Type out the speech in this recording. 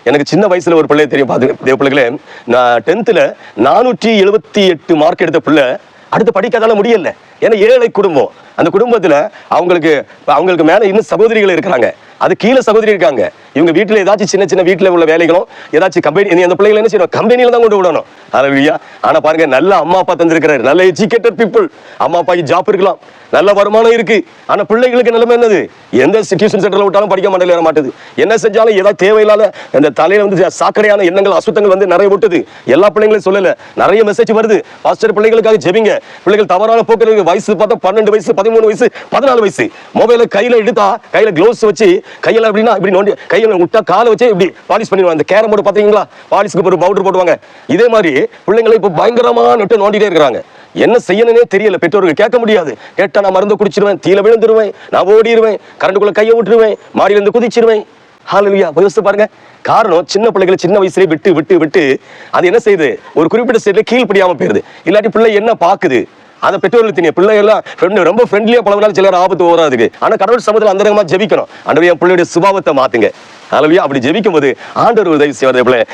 எனக்கு சின்ன வயசுல ஒரு பிள்ளைய தெரியும் பாத்து தேவ பிள்ளைகளே, நான் 10th 478 மார்க் எடுத்த பிள்ளை அடுத்து படிக்காதால முடியல. ஏன்னா ஏழை குடும்பம். அந்த குடும்பத்துல அவங்களுக்கு மேல இன்னும் சகோதரிகள் இருக்கிறாங்க, அது கீழே சகோதரி இருக்காங்க. இவங்க வீட்டுல ஏதாச்சும் சின்ன சின்ன வீட்டுல உள்ள வேலைகளும் ஏதாச்சும் கம்பெனி, அந்த பிள்ளைகளை என்ன செய்யணும், கம்பெனியில தான் கொண்டு விடணும். ஹல்லேலூயா. ஆனா பாருங்க, நல்ல அம்மா அப்பா தந்திருக்கிறாரு, நல்ல எஜுகேட்டட் பீப்புள், அம்மா அப்பாக்கு ஜாப் இருக்கலாம், நல்ல வருமானம் இருக்கு. ஆனா பிள்ளைகளுக்கு நிலைமை என்னது, எந்த டியூஷன் சென்டர்ல விட்டாலும் படிக்க மாட்டேன் மாட்டுது. என்ன செஞ்சாலும் ஏதாவது தேவையில்லாத இந்த தலையில வந்து சாக்கடையான எண்ணங்கள் அசுத்தங்கள் வந்து நிறைய விட்டுது. எல்லா பிள்ளைங்களும் சொல்லல, நிறைய மெசேஜ் வருது, பாஸ்டர் பிள்ளைகளுக்காக ஜெபிங்க, பிள்ளைகள் தவறான போக்கு. வயசு பார்த்தா 12 வயசு 13 வயசு 14 வயசு மொபைல கையில எடுத்தா, கையில கிளவுஸ் வச்சு கையில அப்படின்னா இப்படி நோண்டி, கையில விட்டா காலை வச்சு இப்படி பாலிஷ் பண்ணிடுவாங்க. அந்த கேரம் போர்டு பாத்தீங்களா, பாலிஷ்க்கு ஒரு பவுடர் போடுவாங்க. இதே மாதிரி பிள்ளைங்களை இப்ப பயங்கரமா நட்டு நோண்டிட்டே இருக்கிறாங்க. என்ன செய்யணும்னே தெரியல. பெற்றோர்கள் கேட்க முடியாது. கேட்டா நான் மருந்து குடிச்சிருவேன், தீல விழுந்துருவேன், நான் ஓடிடுவேன், கரண்டுக்குள்ள கையை விட்டுருவேன், மாடியில இருந்து குதிச்சிருவேன். ஹல்லேலூயா. யோசித்து பாருங்க. காரணம், சின்ன பிள்ளைகளை சின்ன வயசுலேயே விட்டு விட்டு விட்டு அது என்ன செய்யுது, ஒரு குறிப்பிட்ட ஸ்டேட்ல கீழ்ப்படியாம போயிருது. இல்லாட்டி பிள்ளை என்ன பாக்குது அதை பெற்றோர்கள் தெரியும். பிள்ளை எல்லாம் ரொம்ப ஃப்ரெண்ட்லியா பழகினாலும் சிலர் ஆபத்து வராதுக்கு. ஆனா கடவுள் சமூகத்தில் அந்தரங்கமா ஜெபிக்கணும், ஆண்டவரே என் பிள்ளையுடைய சுபாவத்தை மாத்துங்க. ஹல்லேலூயா. அப்படி ஜெபிக்கும் போது ஆண்டவர் உதவி செய்வார்.